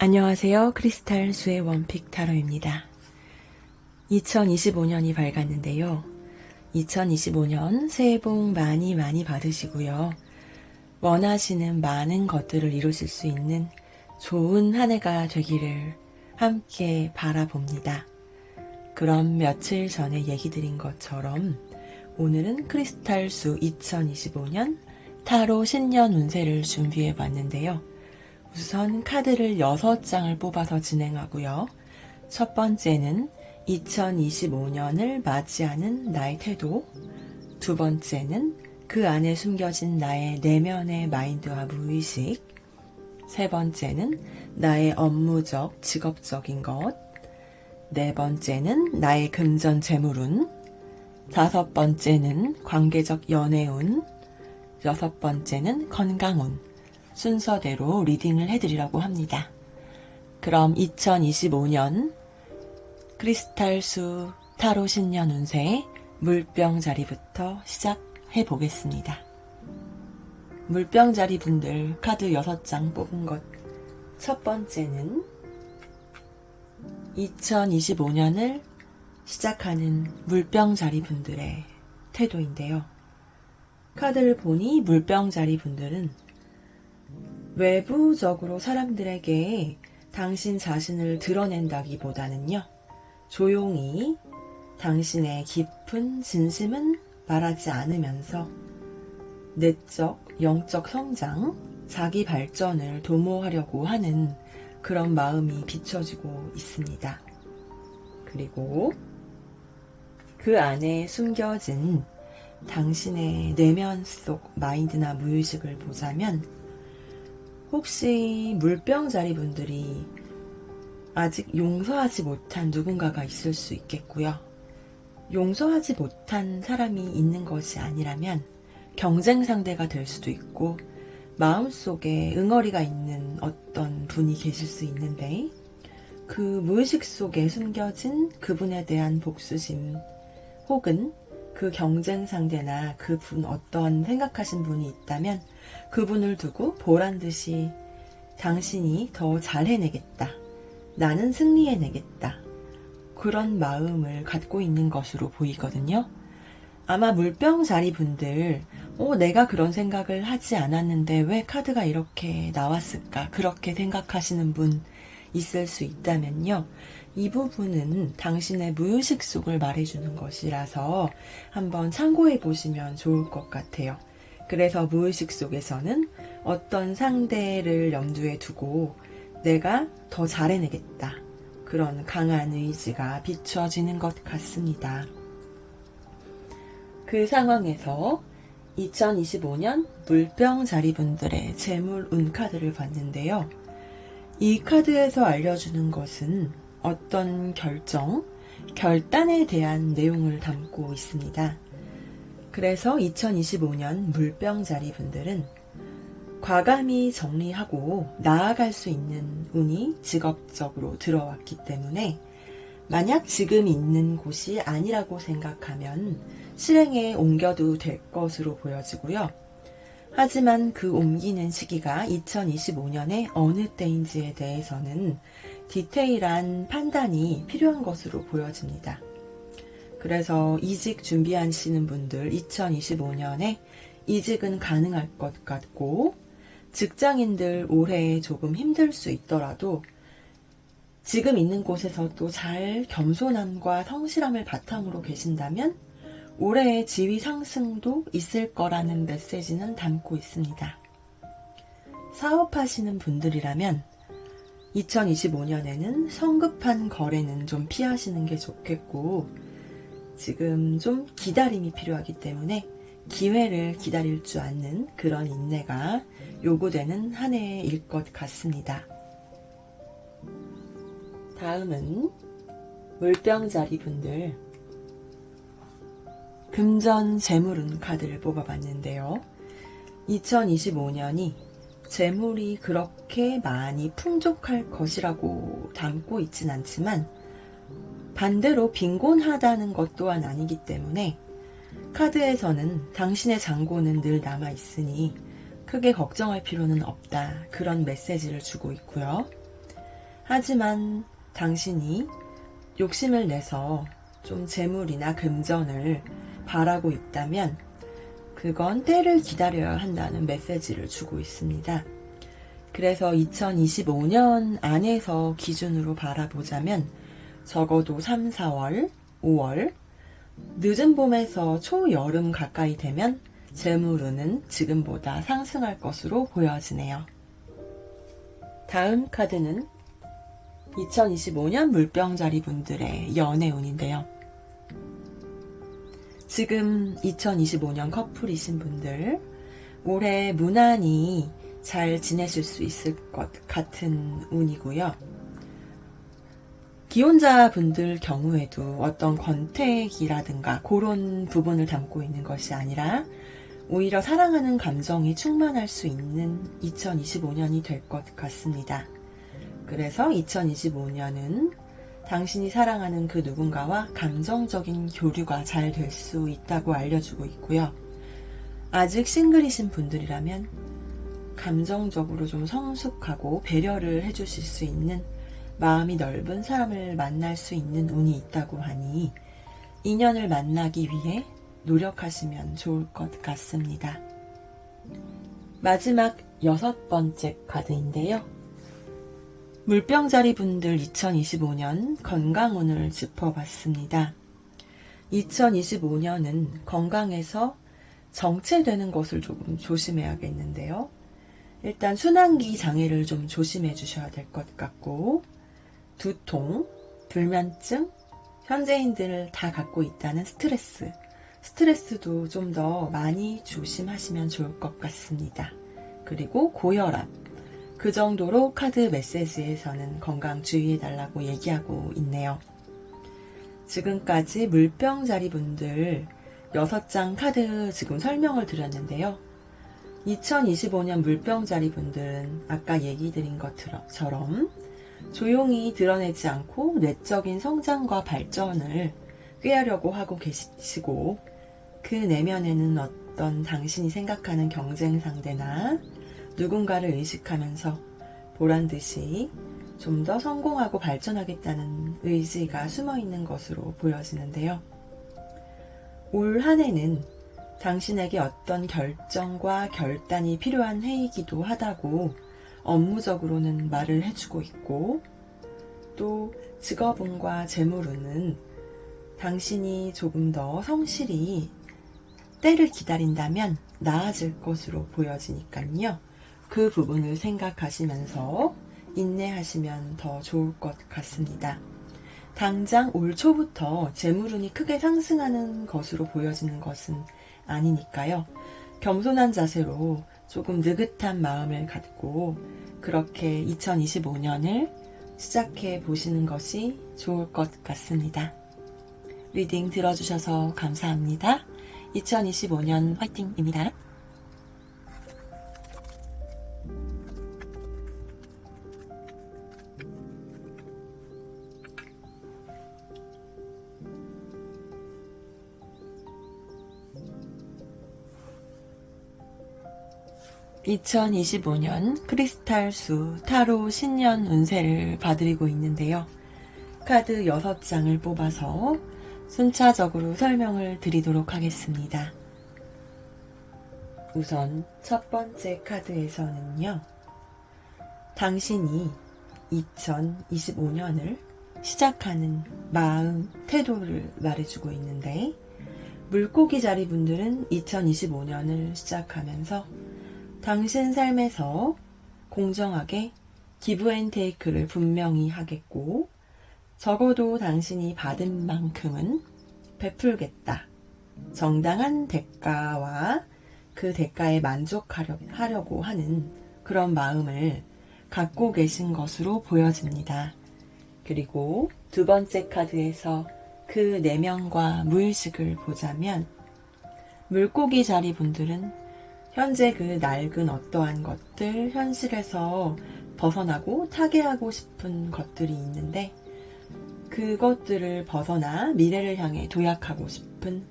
안녕하세요. 크리스탈 수의 원픽 타로입니다. 2025년이 밝았는데요. 2025년 새해 복 많이 받으시고요. 원하시는 많은 것들을 이루실 수 있는 좋은 한 해가 되기를 함께 바라봅니다. 그럼 며칠 전에 얘기 드린 것처럼 오늘은 크리스탈 수 2025년 타로 신년 운세를 준비해 봤는데요. 우선 카드를 6장을 뽑아서 진행하고요. 첫 번째는 2025년을 맞이하는 나의 태도, 두 번째는 그 안에 숨겨진 나의 내면의 마인드와 무의식, 세 번째는 나의 업무적, 직업적인 것, 네 번째는 나의 금전 재물운, 다섯 번째는 관계적 연애운, 여섯 번째는 건강운, 순서대로 리딩을 해드리려고 합니다. 그럼 2025년 크리스탈 수 타로 신년 운세 물병 자리부터 시작해 보겠습니다. 물병 자리 분들 카드 6장 뽑은 것 첫 번째는 2025년을 시작하는 물병 자리 분들의 태도인데요. 카드를 보니 물병 자리 분들은 외부적으로 사람들에게 당신 자신을 드러낸다기보다는요, 조용히 당신의 깊은 진심은 말하지 않으면서 내적, 영적 성장, 자기 발전을 도모하려고 하는 그런 마음이 비춰지고 있습니다. 그리고 그 안에 숨겨진 당신의 내면 속 마인드나 무의식을 보자면 혹시 물병 자리 분들이 아직 용서하지 못한 누군가가 있을 수 있겠고요. 용서하지 못한 사람이 있는 것이 아니라면 경쟁 상대가 될 수도 있고 마음속에 응어리가 있는 어떤 분이 계실 수 있는데 그 무의식 속에 숨겨진 그분에 대한 복수심 혹은 그 경쟁 상대나 그분 어떤 생각하신 분이 있다면 그분을 두고 보란듯이 당신이 더 잘 해내겠다. 나는 승리해내겠다. 그런 마음을 갖고 있는 것으로 보이거든요. 아마 물병 자리 분들, 내가 그런 생각을 하지 않았는데 왜 카드가 이렇게 나왔을까? 그렇게 생각하시는 분 있을 수 있다면요. 이 부분은 당신의 무의식 속을 말해주는 것이라서 한번 참고해 보시면 좋을 것 같아요. 그래서 무의식 속에서는 어떤 상대를 염두에 두고 내가 더 잘해내겠다. 그런 강한 의지가 비춰지는 것 같습니다. 그 상황에서 2025년 물병 자리분들의 재물운 카드를 봤는데요. 이 카드에서 알려주는 것은 어떤 결정, 결단에 대한 내용을 담고 있습니다. 그래서 2025년 물병 자리 분들은 과감히 정리하고 나아갈 수 있는 운이 직업적으로 들어왔기 때문에 만약 지금 있는 곳이 아니라고 생각하면 실행에 옮겨도 될 것으로 보여지고요. 하지만 그 옮기는 시기가 2025년의 어느 때인지에 대해서는 디테일한 판단이 필요한 것으로 보여집니다. 그래서 이직 준비하시는 분들 2025년에 이직은 가능할 것 같고 직장인들 올해 조금 힘들 수 있더라도 지금 있는 곳에서도 잘 겸손함과 성실함을 바탕으로 계신다면 올해의 지위 상승도 있을 거라는 메시지는 담고 있습니다. 사업하시는 분들이라면 2025년에는 성급한 거래는 좀 피하시는 게 좋겠고 지금 좀 기다림이 필요하기 때문에 기회를 기다릴 줄 아는 그런 인내가 요구되는 한 해일 것 같습니다. 다음은 물병 자리 분들 금전 재물운 카드를 뽑아봤는데요. 2025년이 재물이 그렇게 많이 풍족할 것이라고 담고 있진 않지만 반대로 빈곤하다는 것 또한 아니기 때문에 카드에서는 당신의 잔고는 늘 남아있으니 크게 걱정할 필요는 없다. 그런 메시지를 주고 있고요. 하지만 당신이 욕심을 내서 좀 재물이나 금전을 바라고 있다면 그건 때를 기다려야 한다는 메시지를 주고 있습니다. 그래서 2025년 안에서 기준으로 바라보자면 적어도 3, 4월, 5월, 늦은 봄에서 초여름 가까이 되면 재물운은 지금보다 상승할 것으로 보여지네요. 다음 카드는 2025년 물병자리 분들의 연애운인데요. 지금 2025년 커플이신 분들, 올해 무난히 잘 지내실 수 있을 것 같은 운이고요. 기혼자 분들 경우에도 어떤 권태기라든가 그런 부분을 담고 있는 것이 아니라 오히려 사랑하는 감정이 충만할 수 있는 2025년이 될 것 같습니다. 그래서 2025년은 당신이 사랑하는 그 누군가와 감정적인 교류가 잘 될 수 있다고 알려주고 있고요. 아직 싱글이신 분들이라면 감정적으로 좀 성숙하고 배려를 해주실 수 있는 마음이 넓은 사람을 만날 수 있는 운이 있다고 하니 인연을 만나기 위해 노력하시면 좋을 것 같습니다. 마지막 6번째 카드인데요. 물병자리 분들 2025년 건강운을 짚어봤습니다. 2025년은 건강에서 정체되는 것을 조금 조심해야겠는데요. 일단 순환기 장애를 좀 조심해 주셔야 될 것 같고, 두통, 불면증, 현재인들 다 갖고 있다는 스트레스도 좀 더 많이 조심하시면 좋을 것 같습니다. 그리고 고혈압, 그 정도로 카드 메시지에서는 건강 주의해달라고 얘기하고 있네요. 지금까지 물병자리 분들 6장 카드 지금 설명을 드렸는데요. 2025년 물병자리 분들은 아까 얘기 드린 것처럼 조용히 드러내지 않고 내적인 성장과 발전을 꾀하려고 하고 계시고, 그 내면에는 어떤 당신이 생각하는 경쟁 상대나 누군가를 의식하면서 보란듯이 좀 더 성공하고 발전하겠다는 의지가 숨어 있는 것으로 보여지는데요. 올 한 해는 당신에게 어떤 결정과 결단이 필요한 해이기도 하다고 업무적으로는 말을 해주고 있고, 또 직업운과 재물운은 당신이 조금 더 성실히 때를 기다린다면 나아질 것으로 보여지니까요. 그 부분을 생각하시면서 인내하시면 더 좋을 것 같습니다. 당장 올 초부터 재물운이 크게 상승하는 것으로 보여지는 것은 아니니까요. 겸손한 자세로 조금 느긋한 마음을 갖고 그렇게 2025년을 시작해 보시는 것이 좋을 것 같습니다. 리딩 들어주셔서 감사합니다. 2025년 화이팅입니다. 2025년 크리스탈수 타로 신년 운세를 봐드리고 있는데요. 카드 6장을 뽑아서 순차적으로 설명을 드리도록 하겠습니다. 우선 첫 번째 카드에서는요. 당신이 2025년을 시작하는 마음, 태도를 말해주고 있는데, 물고기 자리 분들은 2025년을 시작하면서 당신 삶에서 공정하게 기브앤테이크를 분명히 하겠고, 적어도 당신이 받은 만큼은 베풀겠다. 정당한 대가와 그 대가에 만족하려고 하는 그런 마음을 갖고 계신 것으로 보여집니다. 그리고 두 번째 카드에서 그 내면과 무의식을 보자면, 물고기 자리 분들은 현재 그 낡은 어떠한 것들, 현실에서 벗어나고 타개하고 싶은 것들이 있는데, 그것들을 벗어나 미래를 향해 도약하고 싶은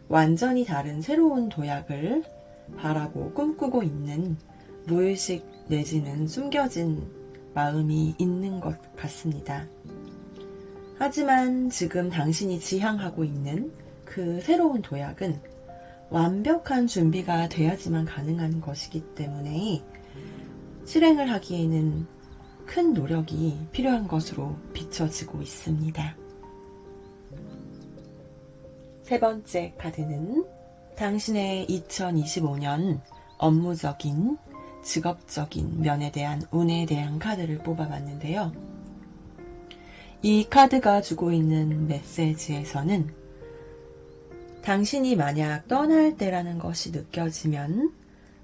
완전히 다른 새로운 도약을 바라고 꿈꾸고 있는 무의식 내지는 숨겨진 마음이 있는 것 같습니다. 하지만 지금 당신이 지향하고 있는 그 새로운 도약은 완벽한 준비가 돼야지만 가능한 것이기 때문에 실행을 하기에는 큰 노력이 필요한 것으로 비춰지고 있습니다. 세 번째 카드는 당신의 2025년 업무적인, 직업적인 면에 대한 운에 대한 카드를 뽑아봤는데요. 이 카드가 주고 있는 메시지에서는 당신이 만약 떠날 때라는 것이 느껴지면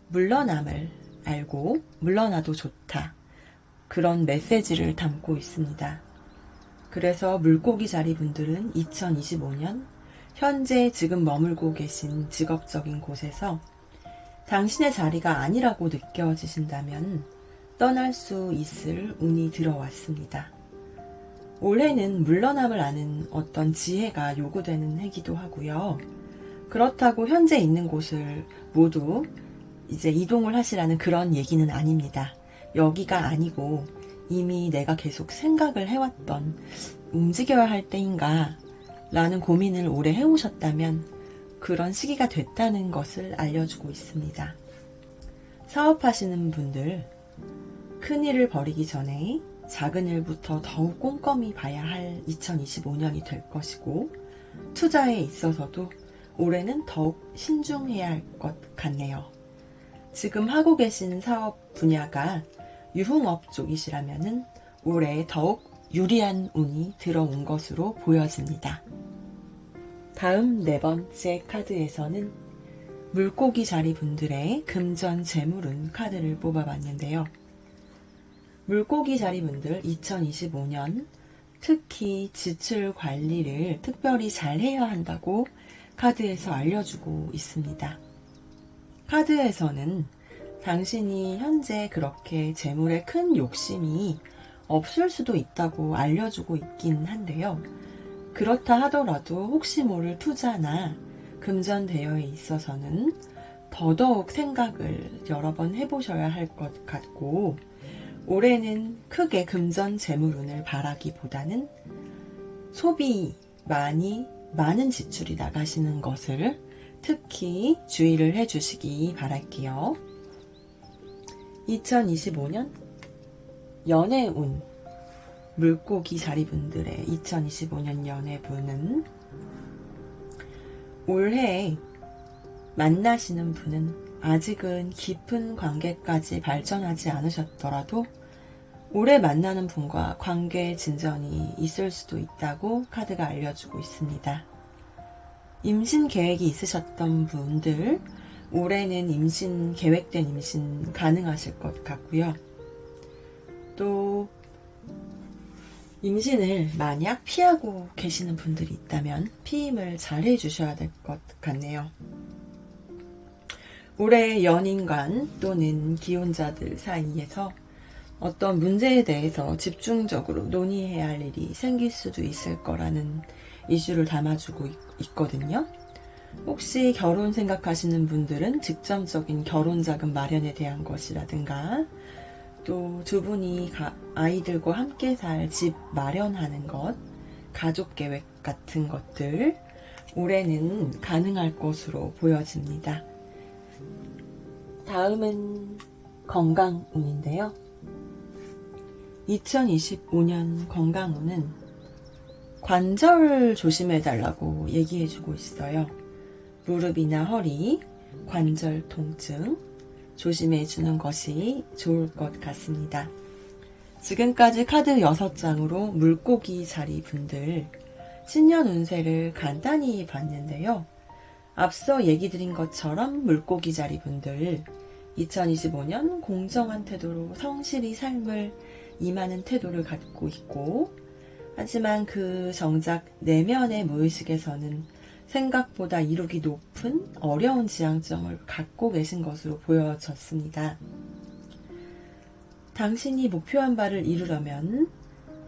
물러남을 알고 물러나도 좋다. 그런 메시지를 담고 있습니다. 그래서 물고기 자리 분들은 2025년 현재 지금 머물고 계신 직업적인 곳에서 당신의 자리가 아니라고 느껴지신다면 떠날 수 있을 운이 들어왔습니다. 올해는 물러남을 아는 어떤 지혜가 요구되는 해기도 하고요. 그렇다고 현재 있는 곳을 모두 이제 이동을 하시라는 그런 얘기는 아닙니다. 여기가 아니고 이미 내가 계속 생각을 해왔던 움직여야 할 때인가 라는 고민을 오래 해오셨다면 그런 시기가 됐다는 것을 알려주고 있습니다. 사업하시는 분들, 큰 일을 벌이기 전에 작은 일부터 더욱 꼼꼼히 봐야 할 2025년이 될 것이고, 투자에 있어서도 올해는 더욱 신중해야 할 것 같네요. 지금 하고 계신 사업 분야가 유흥업 쪽이시라면은 올해 더욱 유리한 운이 들어온 것으로 보여집니다. 다음 네 번째 카드에서는 물고기 자리 분들의 금전 재물운 카드를 뽑아봤는데요. 물고기 자리 분들 2025년 특히 지출 관리를 특별히 잘 해야 한다고 카드에서 알려주고 있습니다. 카드에서는 당신이 현재 그렇게 재물에 큰 욕심이 없을 수도 있다고 알려주고 있긴 한데요. 그렇다 하더라도 혹시 모를 투자나 금전 대여에 있어서는 더더욱 생각을 여러 번 해보셔야 할 것 같고, 올해는 크게 금전 재물운을 바라기보다는 소비 많은 지출이 나가시는 것을 특히 주의를 해주시기 바랄게요. 2025년 연애운, 물고기 자리분들의 2025년 연애분은 올해 만나시는 분은 아직은 깊은 관계까지 발전하지 않으셨더라도 올해 만나는 분과 관계 진전이 있을 수도 있다고 카드가 알려주고 있습니다. 임신 계획이 있으셨던 분들, 올해는 계획된 임신 가능하실 것 같고요. 또 임신을 만약 피하고 계시는 분들이 있다면 피임을 잘 해주셔야 될 것 같네요. 올해 연인간 또는 기혼자들 사이에서 어떤 문제에 대해서 집중적으로 논의해야 할 일이 생길 수도 있을 거라는 이슈를 담아주고 있거든요. 혹시 결혼 생각하시는 분들은 직접적인 결혼 자금 마련에 대한 것이라든가 또 두 분이 아이들과 함께 살 집 마련하는 것, 가족 계획 같은 것들 올해는 가능할 것으로 보여집니다. 다음은 건강운인데요. 2025년 건강운은 관절 조심해달라고 얘기해주고 있어요. 무릎이나 허리, 관절 통증 조심해주는 것이 좋을 것 같습니다. 지금까지 카드 6장으로 물고기 자리 분들 신년 운세를 간단히 봤는데요. 앞서 얘기 드린 것처럼 물고기 자리 분들 2025년 공정한 태도로 성실히 삶을 임하는 태도를 갖고 있고, 하지만 그 정작 내면의 무의식에서는 생각보다 이루기 높은 어려운 지향점을 갖고 계신 것으로 보여졌습니다. 당신이 목표한 바를 이루려면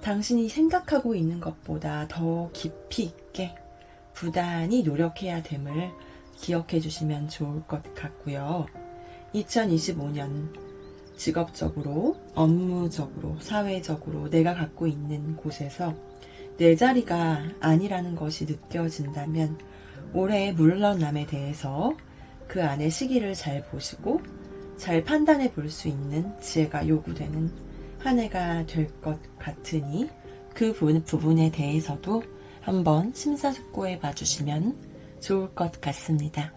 당신이 생각하고 있는 것보다 더 깊이 있게 부단히 노력해야 됨을 기억해 주시면 좋을 것 같고요. 2025년 직업적으로, 업무적으로, 사회적으로 내가 갖고 있는 곳에서 내 자리가 아니라는 것이 느껴진다면 올해의 물러남에 대해서 그 안의 시기를 잘 보시고 잘 판단해 볼 수 있는 지혜가 요구되는 한 해가 될 것 같으니 그 부분에 대해서도 한번 심사숙고해 봐주시면 좋을 것 같습니다.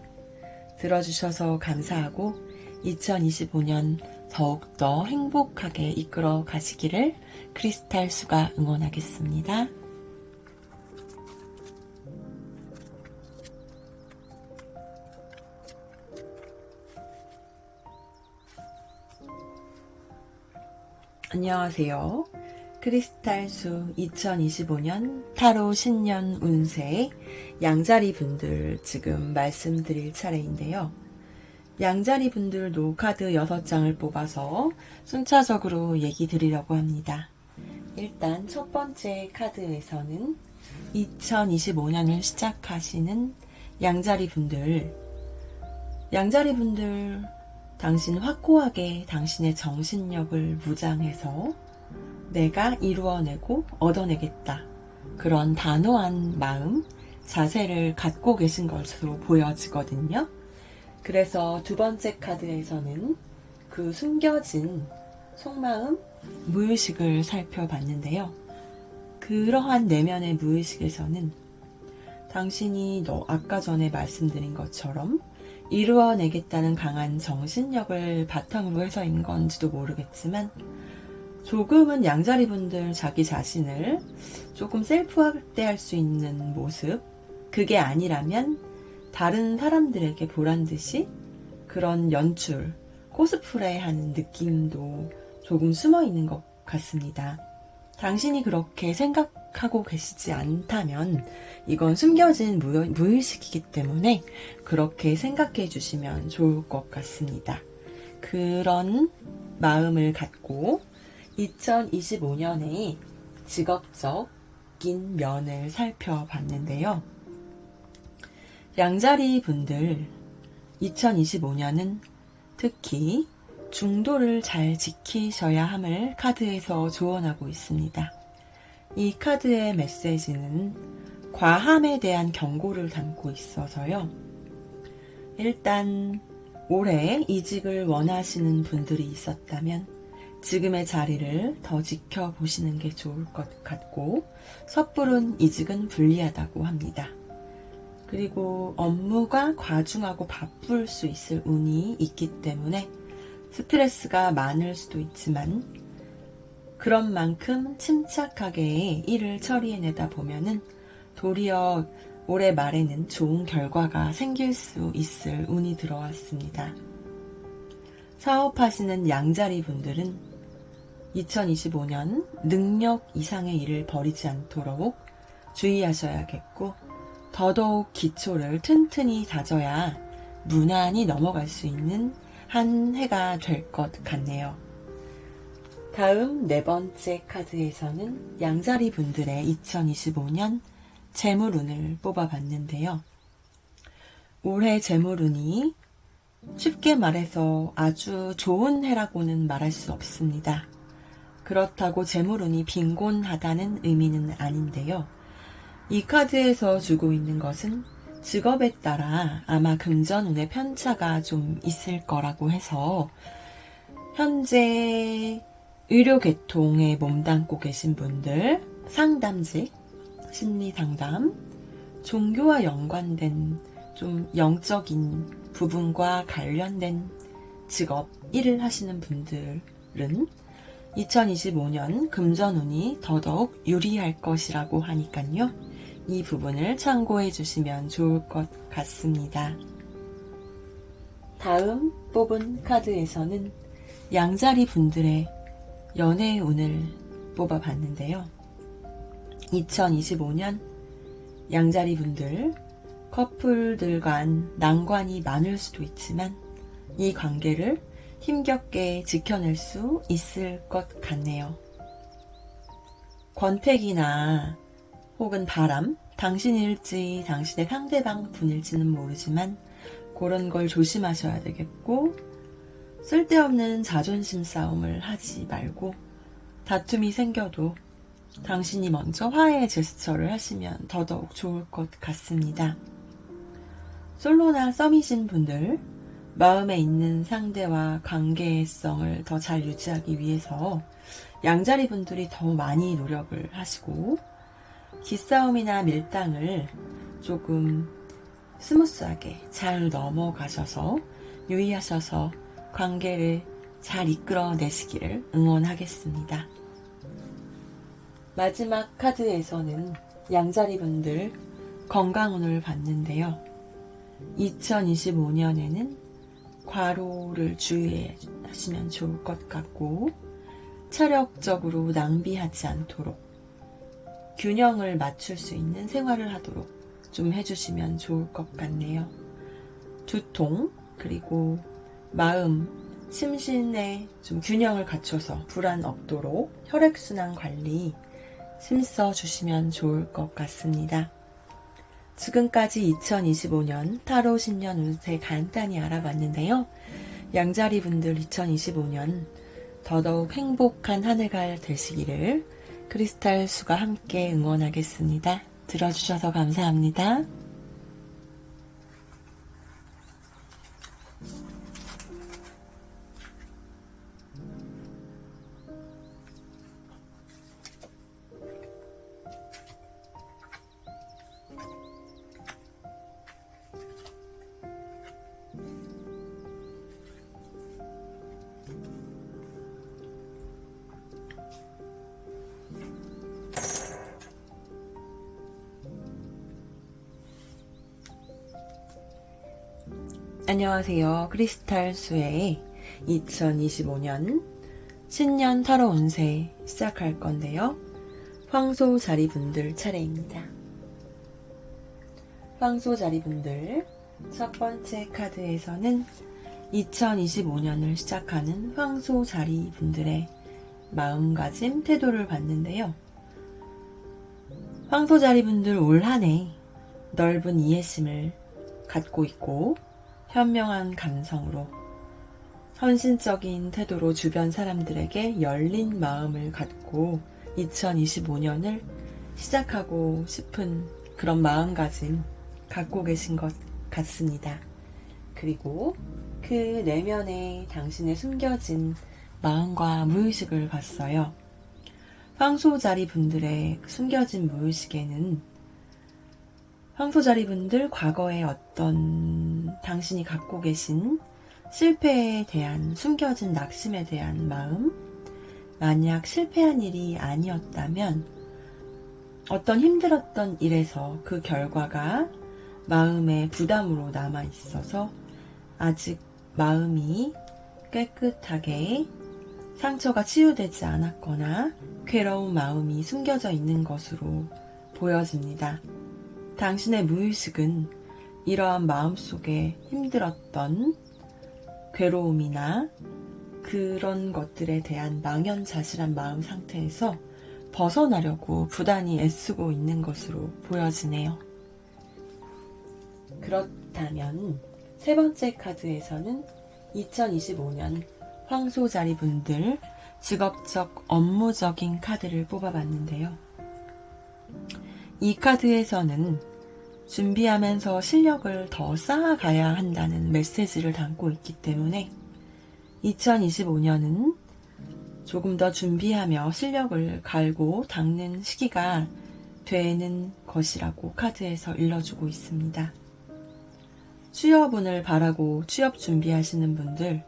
들어주셔서 감사하고 2025년 더욱더 행복하게 이끌어 가시기를 크리스탈수가 응원하겠습니다. 안녕하세요. 크리스탈수 2025년 타로 신년 운세 양자리 분들 지금 말씀드릴 차례인데요. 양자리 분들도 카드 6장을 뽑아서 순차적으로 얘기 드리려고 합니다. 일단 첫 번째 카드에서는 2025년을 시작하시는 양자리 분들, 당신 확고하게 당신의 정신력을 무장해서 내가 이루어내고 얻어내겠다. 그런 단호한 마음, 자세를 갖고 계신 것으로 보여지거든요. 그래서 두 번째 카드에서는 그 숨겨진 속마음, 무의식을 살펴봤는데요. 그러한 내면의 무의식에서는 당신이 아까 전에 말씀드린 것처럼 이루어내겠다는 강한 정신력을 바탕으로 해서인 건지도 모르겠지만 조금은 양자리 분들 자기 자신을 조금 셀프 확대할 수 있는 모습, 그게 아니라면 다른 사람들에게 보란 듯이 그런 연출, 코스프레 하는 느낌도 조금 숨어 있는 것 같습니다. 당신이 그렇게 생각하고 계시지 않다면 이건 숨겨진 무의식이기 때문에 그렇게 생각해 주시면 좋을 것 같습니다. 그런 마음을 갖고 2025년에 직업적인 면을 살펴봤는데요. 양자리 분들 2025년은 특히 중도를 잘 지키셔야 함을 카드에서 조언하고 있습니다. 이 카드의 메시지는 과함에 대한 경고를 담고 있어서요. 일단 올해 이직을 원하시는 분들이 있었다면 지금의 자리를 더 지켜보시는 게 좋을 것 같고 섣부른 이직은 불리하다고 합니다. 그리고 업무가 과중하고 바쁠 수 있을 운이 있기 때문에 스트레스가 많을 수도 있지만 그런 만큼 침착하게 일을 처리해내다 보면은 도리어 올해 말에는 좋은 결과가 생길 수 있을 운이 들어왔습니다. 사업하시는 양자리 분들은 2025년 능력 이상의 일을 벌이지 않도록 주의하셔야겠고 더더욱 기초를 튼튼히 다져야 무난히 넘어갈 수 있는 한 해가 될 것 같네요. 다음 네 번째 카드에서는 양자리 분들의 2025년 재물운을 뽑아봤는데요. 올해 재물운이 쉽게 말해서 아주 좋은 해라고는 말할 수 없습니다. 그렇다고 재물운이 빈곤하다는 의미는 아닌데요. 이 카드에서 주고 있는 것은 직업에 따라 아마 금전운의 편차가 좀 있을 거라고 해서 현재 의료계통에 몸담고 계신 분들, 상담직, 심리상담, 종교와 연관된 좀 영적인 부분과 관련된 직업, 일을 하시는 분들은 2025년 금전운이 더더욱 유리할 것이라고 하니까요. 이 부분을 참고해 주시면 좋을 것 같습니다. 다음 뽑은 카드에서는 양자리 분들의 연애운을 뽑아봤는데요. 2025년 양자리 분들, 커플들 간 난관이 많을 수도 있지만 이 관계를 힘겹게 지켜낼 수 있을 것 같네요. 권태기나 혹은 바람, 당신일지 당신의 상대방 분일지는 모르지만 그런 걸 조심하셔야 되겠고 쓸데없는 자존심 싸움을 하지 말고 다툼이 생겨도 당신이 먼저 화해의 제스처를 하시면 더더욱 좋을 것 같습니다. 솔로나 썸이신 분들, 마음에 있는 상대와 관계성을 더 잘 유지하기 위해서 양자리 분들이 더 많이 노력을 하시고 기싸움이나 밀당을 조금 스무스하게 잘 넘어가셔서 유의하셔서 관계를 잘 이끌어내시기를 응원하겠습니다. 마지막 카드에서는 양자리 분들 건강운을 봤는데요. 2025년에는 과로를 주의하시면 좋을 것 같고 체력적으로 낭비하지 않도록 균형을 맞출 수 있는 생활을 하도록 좀 해주시면 좋을 것 같네요. 두통 그리고 마음, 심신의 좀 균형을 갖춰서 불안 없도록 혈액순환 관리 힘써 주시면 좋을 것 같습니다. 지금까지 2025년 타로 신년 운세 간단히 알아봤는데요. 양자리 분들 2025년 더더욱 행복한 한 해가 되시기를 크리스탈 수가 함께 응원하겠습니다. 들어주셔서 감사합니다. 안녕하세요. 크리스탈 수의 2025년 신년 타로 운세 시작할 건데요. 황소 자리분들 차례입니다. 황소 자리분들 첫 번째 카드에서는 2025년을 시작하는 황소 자리분들의 마음가짐, 태도를 봤는데요. 황소 자리분들 올 한 해 넓은 이해심을 갖고 있고 현명한 감성으로 헌신적인 태도로 주변 사람들에게 열린 마음을 갖고 2025년을 시작하고 싶은 그런 마음가짐 갖고 계신 것 같습니다. 그리고 그 내면에 당신의 숨겨진 마음과 무의식을 봤어요. 황소자리 분들의 숨겨진 무의식에는 황소자리 분들 과거에 어떤 당신이 갖고 계신 실패에 대한 숨겨진 낙심에 대한 마음, 만약 실패한 일이 아니었다면 어떤 힘들었던 일에서 그 결과가 마음의 부담으로 남아 있어서 아직 마음이 깨끗하게 상처가 치유되지 않았거나 괴로운 마음이 숨겨져 있는 것으로 보여집니다. 당신의 무의식은 이러한 마음속에 힘들었던 괴로움이나 그런 것들에 대한 망연자실한 마음 상태에서 벗어나려고 부단히 애쓰고 있는 것으로 보여지네요. 그렇다면 세 번째 카드에서는 2025년 황소자리 분들 직업적 업무적인 카드를 뽑아봤는데요. 이 카드에서는 준비하면서 실력을 더 쌓아가야 한다는 메시지를 담고 있기 때문에 2025년은 조금 더 준비하며 실력을 갈고 닦는 시기가 되는 것이라고 카드에서 일러주고 있습니다. 취업운을 바라고 취업 준비하시는 분들,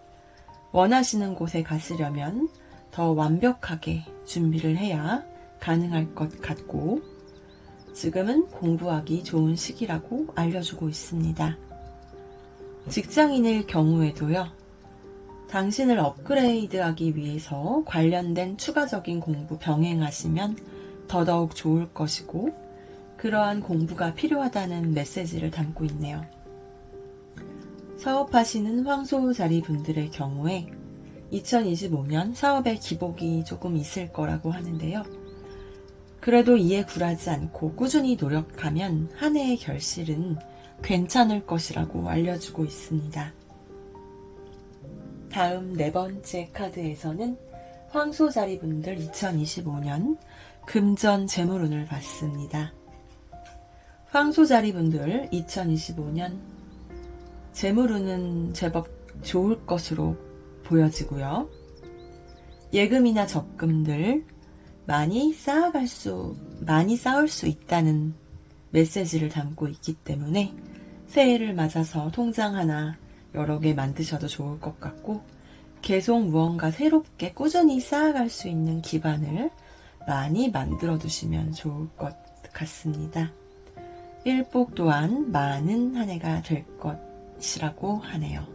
원하시는 곳에 가시려면 더 완벽하게 준비를 해야 가능할 것 같고 지금은 공부하기 좋은 시기라고 알려주고 있습니다. 직장인일 경우에도요. 당신을 업그레이드하기 위해서 관련된 추가적인 공부 병행하시면 더더욱 좋을 것이고 그러한 공부가 필요하다는 메시지를 담고 있네요. 사업하시는 황소자리 분들의 경우에 2025년 사업에 기복이 조금 있을 거라고 하는데요. 그래도 이에 굴하지 않고 꾸준히 노력하면 한 해의 결실은 괜찮을 것이라고 알려주고 있습니다. 다음 네 번째 카드에서는 황소자리분들 2025년 금전 재물운을 봤습니다. 황소자리분들 2025년 재물운은 제법 좋을 것으로 보여지고요. 예금이나 적금들 많이 쌓을 수 있다는 메시지를 담고 있기 때문에 새해를 맞아서 통장 하나 여러 개 만드셔도 좋을 것 같고, 계속 무언가 새롭게 꾸준히 쌓아갈 수 있는 기반을 많이 만들어 두시면 좋을 것 같습니다. 일복 또한 많은 한 해가 될 것이라고 하네요.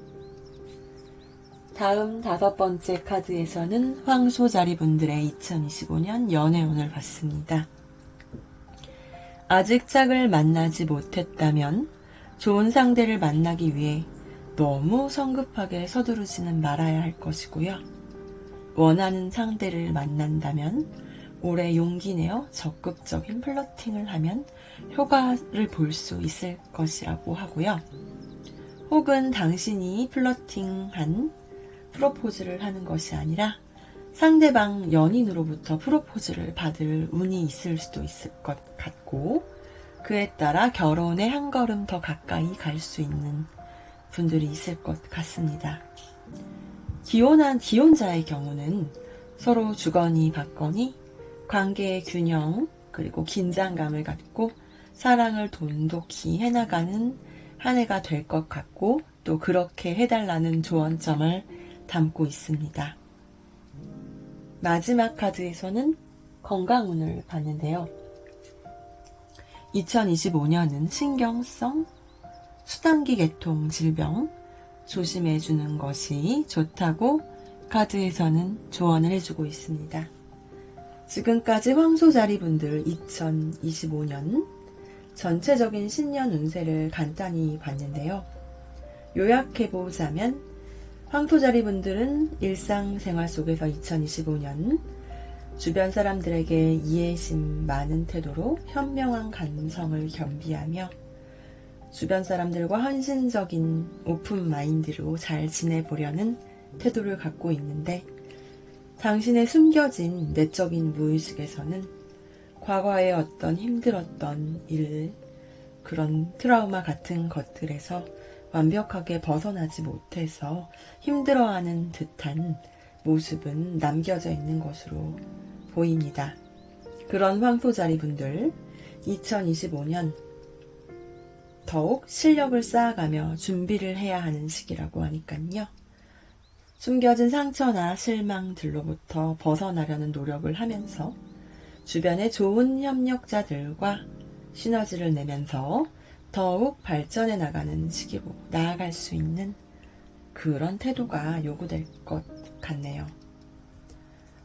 다음 다섯 번째 카드에서는 황소자리분들의 2025년 연애운을 봤습니다. 아직 짝을 만나지 못했다면 좋은 상대를 만나기 위해 너무 성급하게 서두르지는 말아야 할 것이고요. 원하는 상대를 만난다면 올해 용기 내어 적극적인 플러팅을 하면 효과를 볼 수 있을 것이라고 하고요. 혹은 당신이 플러팅한 프로포즈를 하는 것이 아니라 상대방 연인으로부터 프로포즈를 받을 운이 있을 수도 있을 것 같고, 그에 따라 결혼에 한 걸음 더 가까이 갈 수 있는 분들이 있을 것 같습니다. 기혼자의 경우는 서로 주거니 받거니 관계의 균형 그리고 긴장감을 갖고 사랑을 돈독히 해나가는 한 해가 될 것 같고, 또 그렇게 해달라는 조언점을 담고 있습니다. 마지막 카드에서는 건강운을 봤는데요. 2025년은 신경성 수단기 계통 질병 조심해주는 것이 좋다고 카드에서는 조언을 해주고 있습니다. 지금까지 황소자리분들 2025년 전체적인 신년 운세를 간단히 봤는데요. 요약해보자면 황소자리분들은 일상생활 속에서 2025년 주변 사람들에게 이해심 많은 태도로 현명한 감성을 겸비하며 주변 사람들과 헌신적인 오픈 마인드로 잘 지내보려는 태도를 갖고 있는데, 당신의 숨겨진 내적인 무의식에서는 과거의 어떤 힘들었던 일, 그런 트라우마 같은 것들에서 완벽하게 벗어나지 못해서 힘들어하는 듯한 모습은 남겨져 있는 것으로 보입니다. 그런 황소자리분들 2025년 더욱 실력을 쌓아가며 준비를 해야 하는 시기라고 하니까요. 숨겨진 상처나 실망들로부터 벗어나려는 노력을 하면서 주변의 좋은 협력자들과 시너지를 내면서 더욱 발전해 나가는 시기로 나아갈 수 있는 그런 태도가 요구될 것 같네요.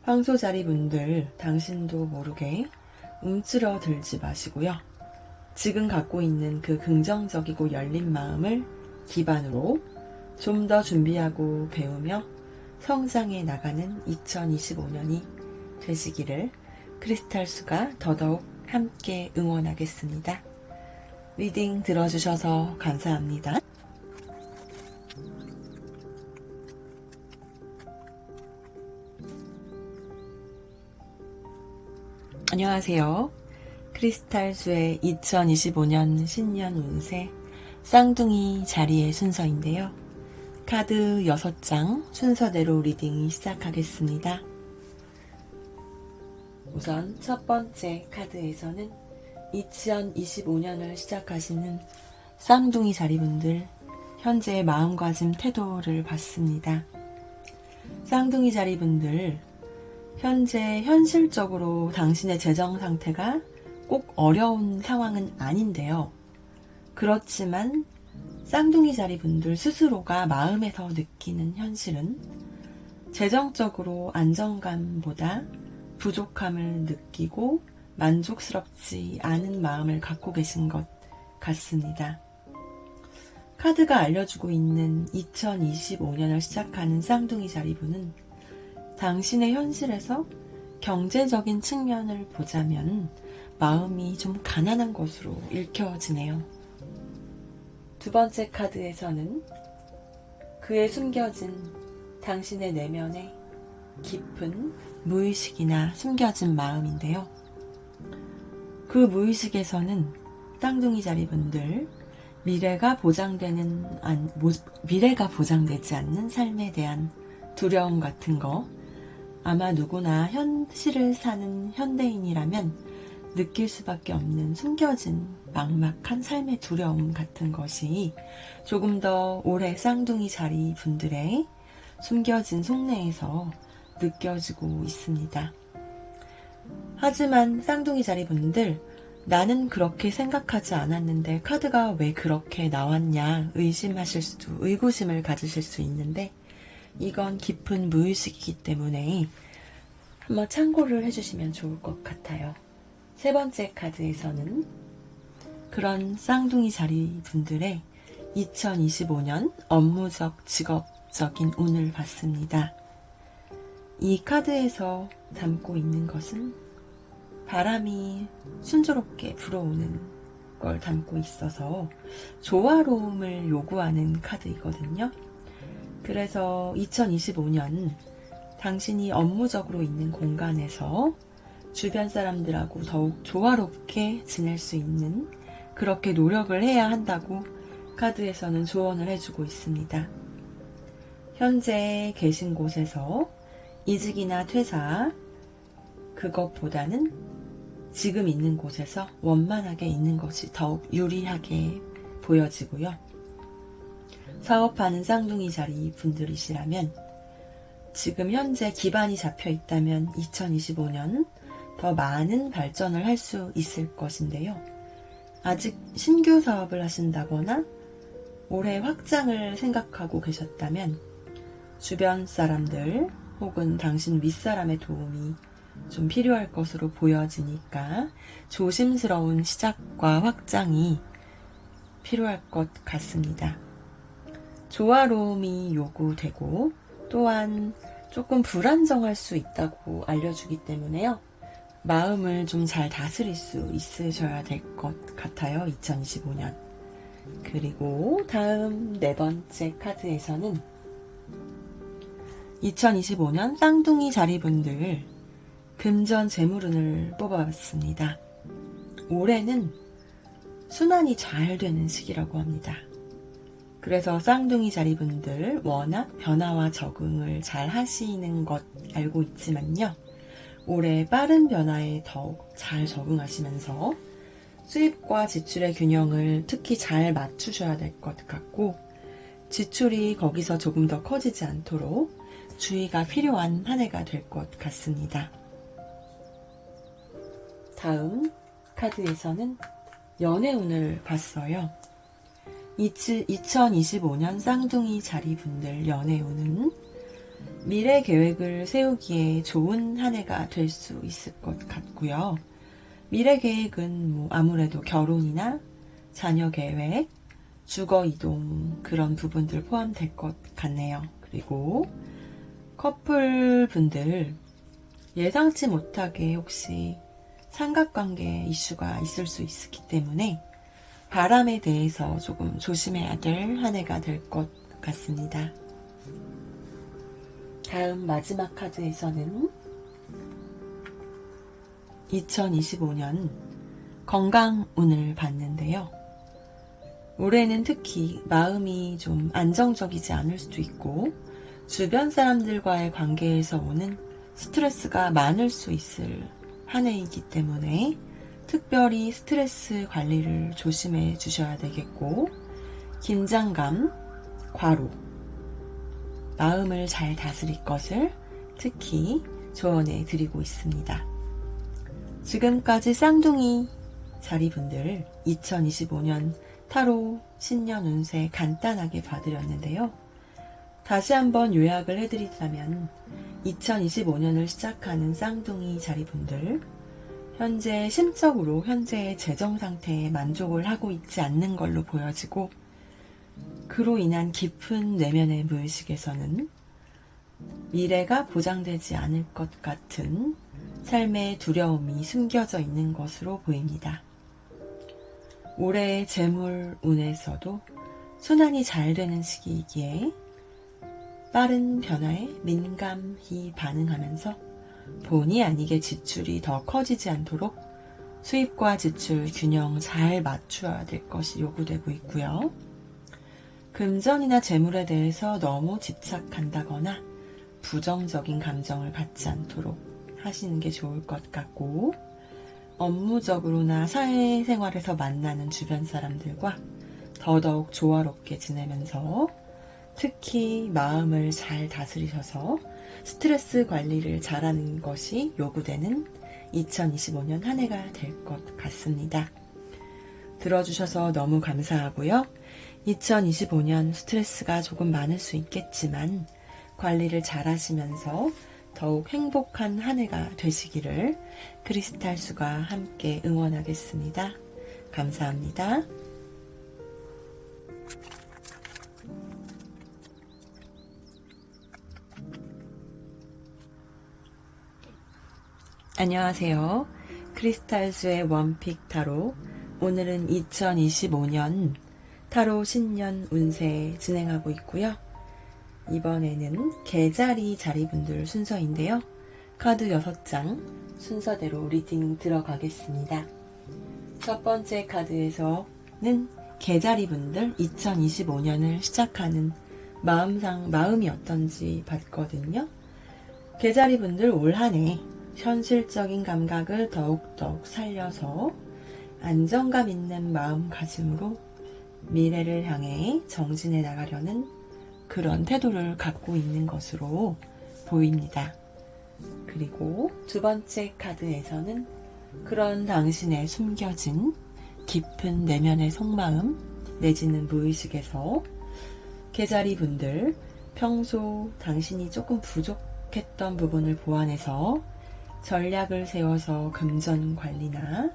황소자리분들, 당신도 모르게 움츠러들지 마시고요. 지금 갖고 있는 그 긍정적이고 열린 마음을 기반으로 좀 더 준비하고 배우며 성장해 나가는 2025년이 되시기를 크리스탈수가 더더욱 함께 응원하겠습니다. 리딩 들어주셔서 감사합니다. 안녕하세요. 크리스탈수의 2025년 신년 운세 쌍둥이 자리의 순서인데요. 카드 6장 순서대로 리딩이 시작하겠습니다. 우선 첫 번째 카드에서는 2025년을 시작하시는 쌍둥이 자리분들 현재의 마음가짐 태도를 봤습니다. 쌍둥이 자리분들 현재 현실적으로 당신의 재정 상태가 꼭 어려운 상황은 아닌데요. 그렇지만 쌍둥이 자리분들 스스로가 마음에서 느끼는 현실은 재정적으로 안정감보다 부족함을 느끼고 만족스럽지 않은 마음을 갖고 계신 것 같습니다. 카드가 알려주고 있는 2025년을 시작하는 쌍둥이 자리분은 당신의 현실에서 경제적인 측면을 보자면 마음이 좀 가난한 것으로 읽혀지네요. 두 번째 카드에서는 그의 숨겨진 당신의 내면에 깊은 무의식이나 숨겨진 마음인데요. 그 무의식에서는 쌍둥이 자리분들 미래가 보장되지 않는 삶에 대한 두려움 같은 거, 아마 누구나 현실을 사는 현대인이라면 느낄 수밖에 없는 숨겨진 막막한 삶의 두려움 같은 것이 조금 더 오래 쌍둥이 자리 분들의 숨겨진 속내에서 느껴지고 있습니다. 하지만 쌍둥이 자리 분들, 나는 그렇게 생각하지 않았는데 카드가 왜 그렇게 나왔냐 의구심을 가지실 수 있는데, 이건 깊은 무의식이기 때문에 한번 참고를 해주시면 좋을 것 같아요. 세 번째 카드에서는 그런 쌍둥이 자리 분들의 2025년 업무적, 직업적인 운을 봤습니다. 이 카드에서 담고 있는 것은 바람이 순조롭게 불어오는 걸 담고 있어서 조화로움을 요구하는 카드이거든요. 그래서 2025년 당신이 업무적으로 있는 공간에서 주변 사람들하고 더욱 조화롭게 지낼 수 있는, 그렇게 노력을 해야 한다고 카드에서는 조언을 해주고 있습니다. 현재 계신 곳에서 이직이나 퇴사, 그것보다는 지금 있는 곳에서 원만하게 있는 것이 더욱 유리하게 보여지고요. 사업하는 쌍둥이 자리 분들이시라면, 지금 현재 기반이 잡혀 있다면 2025년 더 많은 발전을 할 수 있을 것인데요. 아직 신규 사업을 하신다거나 올해 확장을 생각하고 계셨다면 주변 사람들 혹은 당신 윗사람의 도움이 좀 필요할 것으로 보여지니까 조심스러운 시작과 확장이 필요할 것 같습니다. 조화로움이 요구되고 또한 조금 불안정할 수 있다고 알려주기 때문에요. 마음을 좀 잘 다스릴 수 있으셔야 될 것 같아요. 2025년. 그리고 다음 네 번째 카드에서는 2025년 쌍둥이 자리분들 금전 재물운을 뽑아봤습니다. 올해는 순환이 잘 되는 시기라고 합니다. 그래서 쌍둥이 자리분들 워낙 변화와 적응을 잘 하시는 것 알고 있지만요. 올해 빠른 변화에 더욱 잘 적응하시면서 수입과 지출의 균형을 특히 잘 맞추셔야 될 것 같고, 지출이 거기서 조금 더 커지지 않도록 주의가 필요한 한 해가 될 것 같습니다. 다음 카드에서는 연애운을 봤어요. 2025년 쌍둥이 자리분들 연애운은 미래 계획을 세우기에 좋은 한 해가 될 수 있을 것 같고요. 미래 계획은 아무래도 결혼이나 자녀 계획, 주거 이동 그런 부분들 포함될 것 같네요. 그리고 커플분들 예상치 못하게 혹시 삼각관계 이슈가 있을 수 있기 때문에 바람에 대해서 조금 조심해야 될 한 해가 될 것 같습니다. 다음 마지막 카드에서는 2025년 건강운을 봤는데요. 올해는 특히 마음이 좀 안정적이지 않을 수도 있고 주변 사람들과의 관계에서 오는 스트레스가 많을 수 있을 한 해이기 때문에 특별히 스트레스 관리를 조심해 주셔야 되겠고, 긴장감, 과로, 마음을 잘 다스릴 것을 특히 조언해 드리고 있습니다. 지금까지 쌍둥이 자리분들 2025년 타로 신년 운세 간단하게 봐드렸는데요. 다시 한번 요약을 해드리자면 2025년을 시작하는 쌍둥이 자리분들, 현재 심적으로 현재의 재정 상태에 만족을 하고 있지 않는 걸로 보여지고, 그로 인한 깊은 내면의 무의식에서는 미래가 보장되지 않을 것 같은 삶의 두려움이 숨겨져 있는 것으로 보입니다. 올해 재물운에서도 순환이 잘 되는 시기이기에 빠른 변화에 민감히 반응하면서 본의 아니게 지출이 더 커지지 않도록 수입과 지출 균형 잘 맞춰야 될 것이 요구되고 있고요. 금전이나 재물에 대해서 너무 집착한다거나 부정적인 감정을 갖지 않도록 하시는 게 좋을 것 같고, 업무적으로나 사회생활에서 만나는 주변 사람들과 더더욱 조화롭게 지내면서 특히 마음을 잘 다스리셔서 스트레스 관리를 잘하는 것이 요구되는 2025년 한 해가 될 것 같습니다. 들어주셔서 너무 감사하고요. 2025년 스트레스가 조금 많을 수 있겠지만 관리를 잘 하시면서 더욱 행복한 한 해가 되시기를 크리스탈수가 함께 응원하겠습니다. 감사합니다. 안녕하세요. 크리스탈수의 원픽 타로, 오늘은 2025년 타로 신년 운세 진행하고 있고요. 이번에는 개자리 자리분들 순서인데요. 카드 6장 순서대로 리딩 들어가겠습니다. 첫 번째 카드에서는 개자리분들 2025년을 시작하는 마음이 어떤지 봤거든요. 개자리분들 올 한 해 현실적인 감각을 더욱더욱 살려서 안정감 있는 마음가짐으로 미래를 향해 정진해 나가려는 그런 태도를 갖고 있는 것으로 보입니다. 그리고 두 번째 카드에서는 그런 당신의 숨겨진 깊은 내면의 속마음 내지는 무의식에서 개자리 분들 평소 당신이 조금 부족했던 부분을 보완해서 전략을 세워서 금전 관리나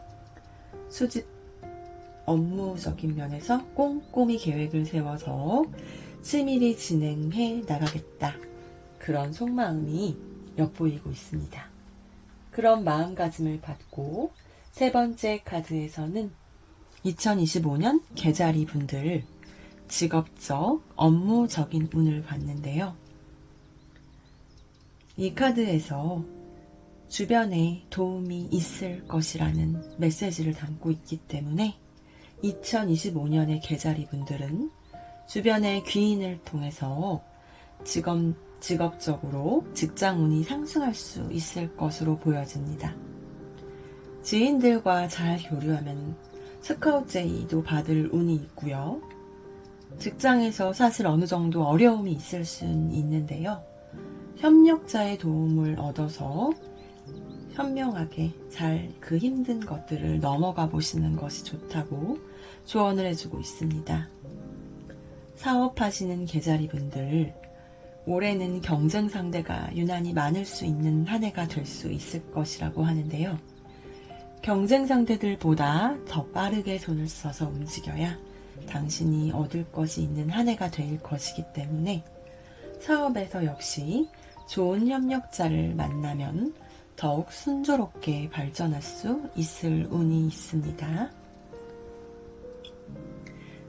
수집 업무적인 면에서 꼼꼼히 계획을 세워서 치밀히 진행해 나가겠다. 그런 속마음이 엿보이고 있습니다. 그런 마음가짐을 받고 세 번째 카드에서는 2025년 개자리 분들 직업적, 업무적인 운을 봤는데요. 이 카드에서 주변에 도움이 있을 것이라는 메시지를 담고 있기 때문에 2025년의 개자리 분들은 주변의 귀인을 통해서 직업적으로 직장운이 상승할 수 있을 것으로 보여집니다. 지인들과 잘 교류하면 스카우트 제의도 받을 운이 있고요. 직장에서 사실 어느 정도 어려움이 있을 수는 있는데요. 협력자의 도움을 얻어서 현명하게 잘 그 힘든 것들을 넘어가 보시는 것이 좋다고 조언을 해주고 있습니다. 사업하시는 개자리 분들, 올해는 경쟁 상대가 유난히 많을 수 있는 한 해가 될 수 있을 것이라고 하는데요. 경쟁 상대들보다 더 빠르게 손을 써서 움직여야 당신이 얻을 것이 있는 한 해가 될 것이기 때문에 사업에서 역시 좋은 협력자를 만나면 더욱 순조롭게 발전할 수 있을 운이 있습니다.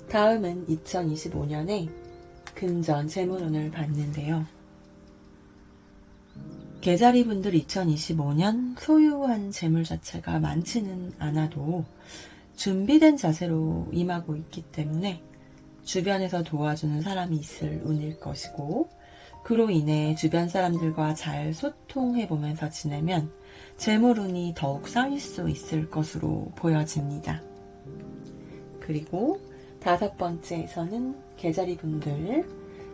다음은 2025년에 금전 재물운을 봤는데요. 개자리 분들 2025년 소유한 재물 자체가 많지는 않아도 준비된 자세로 임하고 있기 때문에 주변에서 도와주는 사람이 있을 운일 것이고, 그로 인해 주변 사람들과 잘 소통해보면서 지내면 재물운이 더욱 쌓일 수 있을 것으로 보여집니다. 그리고 다섯 번째에서는 개자리 분들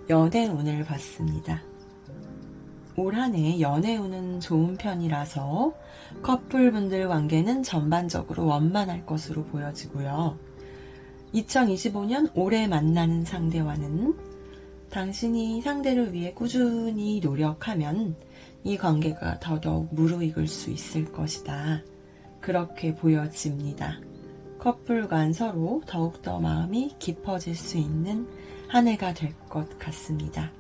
연애운을 봤습니다. 올 한 해 연애운은 좋은 편이라서 커플분들 관계는 전반적으로 원만할 것으로 보여지고요. 2025년 올해 만나는 상대와는 당신이 상대를 위해 꾸준히 노력하면 이 관계가 더더욱 무르익을 수 있을 것이다. 그렇게 보여집니다. 커플 간 서로 더욱더 마음이 깊어질 수 있는 한 해가 될 것 같습니다.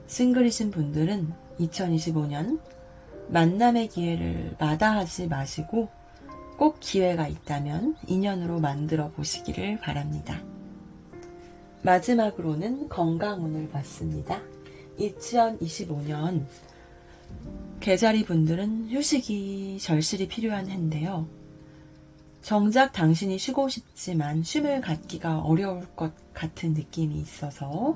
싱글이신 분들은 2025년 만남의 기회를 마다하지 마시고 꼭 기회가 있다면 인연으로 만들어 보시기를 바랍니다. 마지막으로는 건강운을 봤습니다. 2025년 개자리 분들은 휴식이 절실히 필요한 해인데요. 정작 당신이 쉬고 싶지만 쉼을 갖기가 어려울 것 같은 느낌이 있어서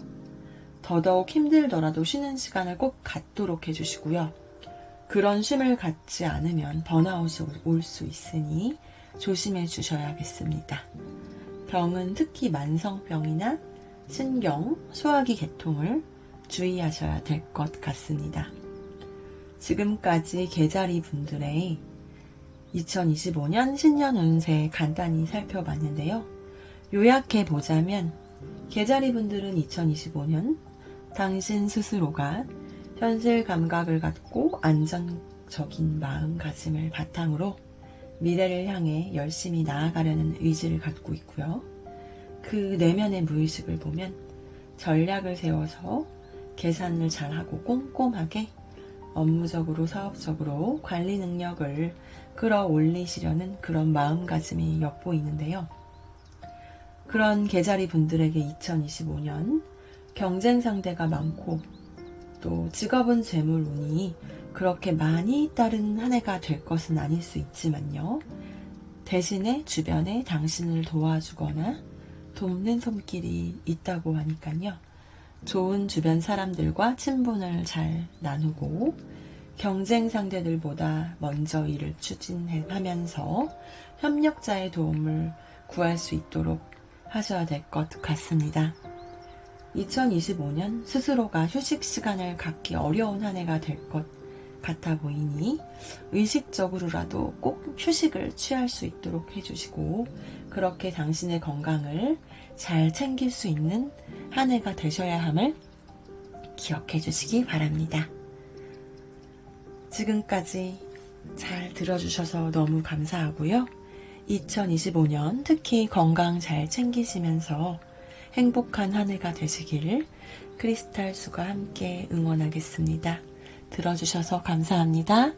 더더욱 힘들더라도 쉬는 시간을 꼭 갖도록 해주시고요. 그런 쉼을 갖지 않으면 번아웃이 올 수 있으니 조심해 주셔야겠습니다. 병은 특히 만성병이나 신경, 소화기 계통을 주의하셔야 될 것 같습니다. 지금까지 개자리 분들의 2025년 신년 운세 간단히 살펴봤는데요. 요약해 보자면 개자리 분들은 2025년 당신 스스로가 현실 감각을 갖고 안정적인 마음가짐을 바탕으로 미래를 향해 열심히 나아가려는 의지를 갖고 있고요. 그 내면의 무의식을 보면 전략을 세워서 계산을 잘하고 꼼꼼하게 업무적으로 사업적으로 관리 능력을 끌어올리시려는 그런 마음가짐이 엿보이는데요. 그런 개자리 분들에게 2025년 경쟁 상대가 많고 또 직업은 재물 운이 그렇게 많이 따른 한 해가 될 것은 아닐 수 있지만요. 대신에 주변에 당신을 도와주거나 돕는 손길이 있다고 하니까요. 좋은 주변 사람들과 친분을 잘 나누고 경쟁 상대들보다 먼저 일을 추진하면서 협력자의 도움을 구할 수 있도록 하셔야 될 것 같습니다. 2025년 스스로가 휴식 시간을 갖기 어려운 한 해가 될 것 같아 보이니 의식적으로라도 꼭 휴식을 취할 수 있도록 해주시고 그렇게 당신의 건강을 잘 챙길 수 있는 한 해가 되셔야 함을 기억해 주시기 바랍니다. 지금까지 잘 들어주셔서 너무 감사하고요. 2025년 특히 건강 잘 챙기시면서 행복한 한 해가 되시기를 크리스탈 수가 함께 응원하겠습니다. 들어주셔서 감사합니다.